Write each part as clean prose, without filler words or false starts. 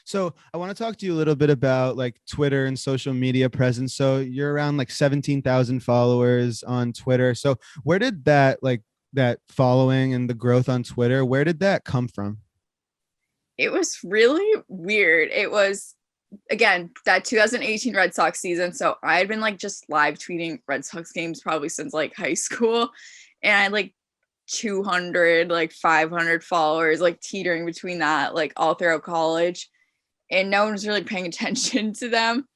So I want to talk to you a little bit about like Twitter and social media presence. So you're around like 17,000 followers on Twitter. So where did that following and the growth on Twitter, where did that come from? It was really weird. It was again that 2018 Red Sox season. So I had been like just live tweeting Red Sox games probably since like high school. And I had like 200, like 500 followers, like teetering between that, like all throughout college. And no one was really paying attention to them.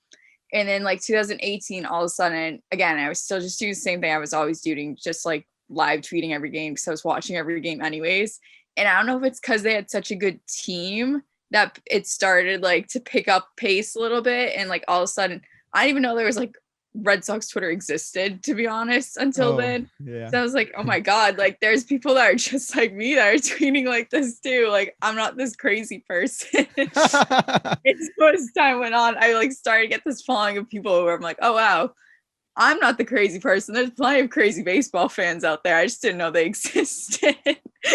And then like 2018, all of a sudden, again, I was still just doing the same thing I was always doing, just like live tweeting every game because I was watching every game anyways. And I don't know if it's because they had such a good team that it started like to pick up pace a little bit. And like all of a sudden, I didn't even know there was like Red Sox Twitter existed, to be honest, until Oh, then. yeah. So I was like, oh my God, like there's people that are just like me that are tweeting like this too. Like I'm not this crazy person. As time went on, I like started to get this following of people where I'm like, oh wow, I'm not the crazy person. There's plenty of crazy baseball fans out there. I just didn't know they existed.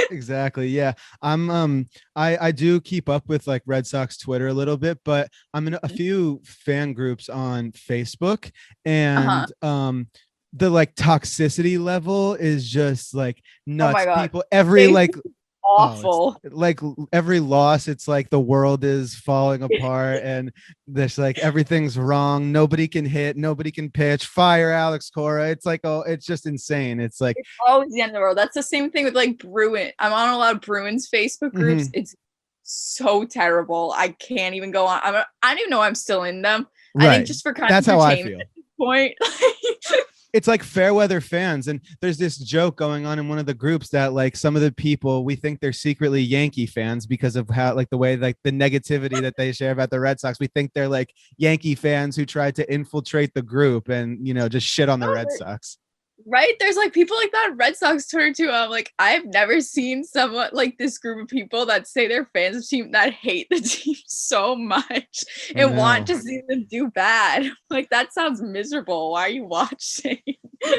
Exactly. Yeah. I do keep up with like Red Sox Twitter a little bit, but I'm in a few fan groups on Facebook Uh-huh. and the like toxicity level is just like Oh my nuts. God. People every Facebook like is it's awful. like every loss, it's like the world is falling apart and there's like everything's wrong. Nobody can hit, nobody can pitch. Fire Alex Cora. It's like, oh, it's just insane. It's like, It's always the end of the world. That's the same thing with like Bruin. I'm on a lot of Bruins Facebook groups. mhm, It's so terrible. I can't even go on. I don't even know I'm still in them. I think right. just for kind of That's how I entertainment feel. at this point. It's like fair weather fans, and there's this joke going on in one of the groups that like some of the people we think they're secretly Yankee fans because of how like the way like the negativity that they share about the Red Sox. We think they're like Yankee fans who tried to infiltrate the group and just shit on the Red Sox. Right? There's like people like that Red Sox Twitter too. I'm like, I've never seen someone like this group of people that say they're fans of the team that hate the team so much I and want know. to see them do bad. Like that sounds miserable. Why are you watching?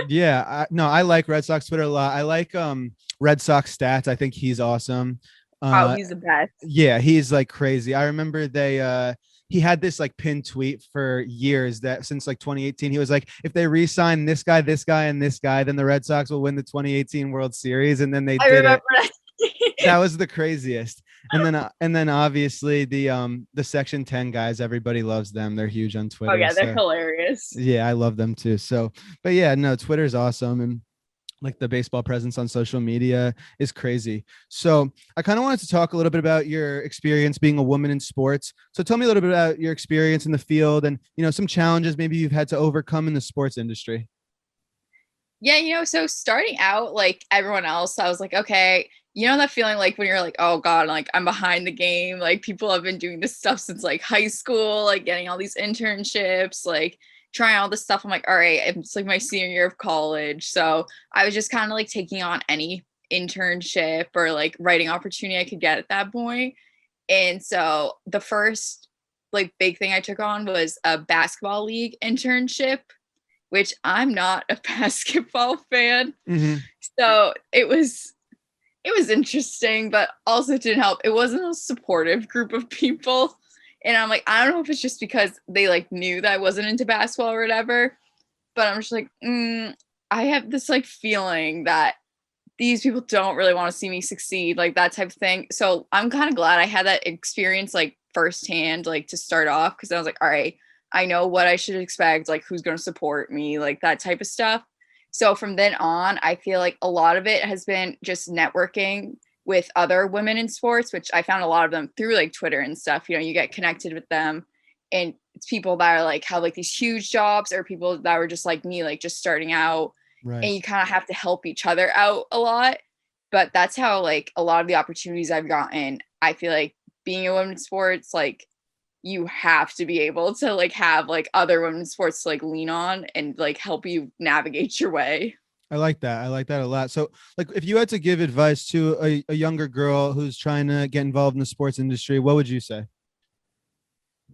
Yeah, no, I like Red Sox Twitter a lot. I like Red Sox stats. I think he's awesome. Oh, Uh he's the best. yeah, he's like crazy. I remember he had this like pinned tweet for years that since like 2018 he was like, if they re-sign this guy and this guy, then the Red Sox will win the 2018 World Series, and then they I did remember it. that. That was the craziest. And then obviously the Section 10 guys, everybody loves them. They're huge on Oh Twitter. yeah, they're So hilarious. yeah, I love them too. So, but yeah, no, Twitter's awesome. And like the baseball presence on social media is crazy. So I kind of wanted to talk a little bit about your experience being a woman in sports. So tell me a little bit about your experience in the field and some challenges maybe you've had to overcome in the sports industry. Yeah, so starting out like everyone else, I was like, okay, that feeling like when you're like, oh God, like I'm behind the game. Like people have been doing this stuff since like high school, like getting all these internships, like trying all this stuff. I'm like, all right, it's like my senior year of college. So I was just kind of like taking on any internship or like writing opportunity I could get at that point. And so the first like big thing I took on was a basketball league internship, which I'm not a basketball fan. Mm-hmm. So it was interesting, but also didn't help. It wasn't a supportive group of people. And I'm like, I don't know if it's just because they like knew that I wasn't into basketball or whatever, but I'm just like, I have this like feeling that these people don't really want to see me succeed, like that type of thing. So I'm kind of glad I had that experience like firsthand, like to start off, because I was like, all right, I know what I should expect, like who's going to support me, like that type of stuff. So from then on, I feel like a lot of it has been just networking with other women in sports, which I found a lot of them through like Twitter and stuff. You get connected with them, and it's people that are like have like these huge jobs, or people that were just like me, like just starting out, Right. and you kind of have to help each other out a lot. But that's how like a lot of the opportunities I've gotten. I feel like being a woman in sports, like you have to be able to like have like other women's sports to like lean on and like help you navigate your way. I like that. I like that a lot. So, like, if you had to give advice to a younger girl who's trying to get involved in the sports industry, what would you say?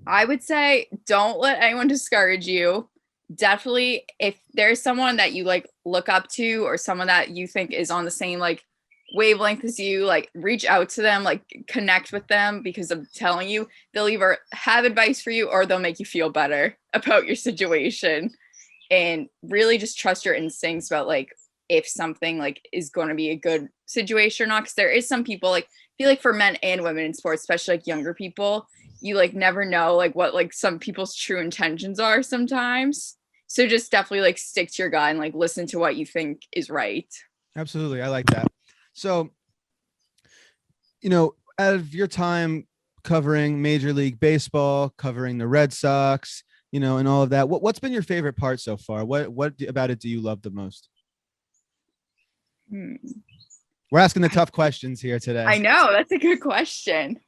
I would say don't let anyone discourage you. Definitely if there's someone that you like look up to or someone that you think is on the same like wavelength as you, like reach out to them, like connect with them, because I'm telling you, they'll either have advice for you or they'll make you feel better about your situation. And really just trust your instincts about like if something like is going to be a good situation or not, because there is some people, like I feel like for men and women in sports, especially like younger people, you like never know like what like some people's true intentions are sometimes. So just definitely like stick to your gut and like listen to what you think is right. Absolutely. I like that. So, out of your time covering Major League Baseball, covering the Red Sox, and all of that, what's been your favorite part so far? What about it do you love the most? We're asking the tough questions here today. I know, that's a good question.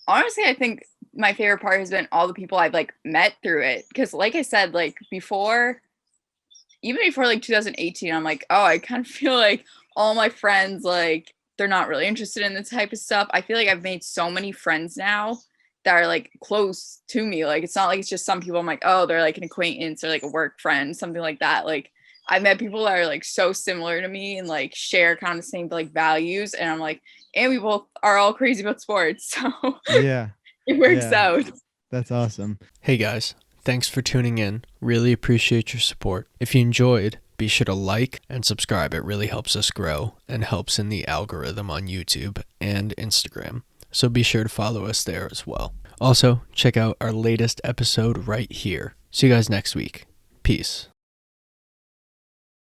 Honestly, I think my favorite part has been all the people I've like met through it. Because like I said, like even before like 2018, I'm like, oh, I kind of feel like all my friends, like they're not really interested in this type of stuff. I feel like I've made so many friends now that are like close to me. Like it's not like it's just some people I'm like, oh, they're like an acquaintance or like a work friend, something like that. Like I've met people that are like so similar to me and like share kind of the same like values. And I'm like, and we both are all crazy about sports. So yeah, it works out. That's awesome. Hey guys, thanks for tuning in. Really appreciate your support. If you enjoyed, be sure to like and subscribe. It really helps us grow and helps in the algorithm on YouTube and Instagram. So be sure to follow us there as well. Also, check out our latest episode right here. See you guys next week. Peace.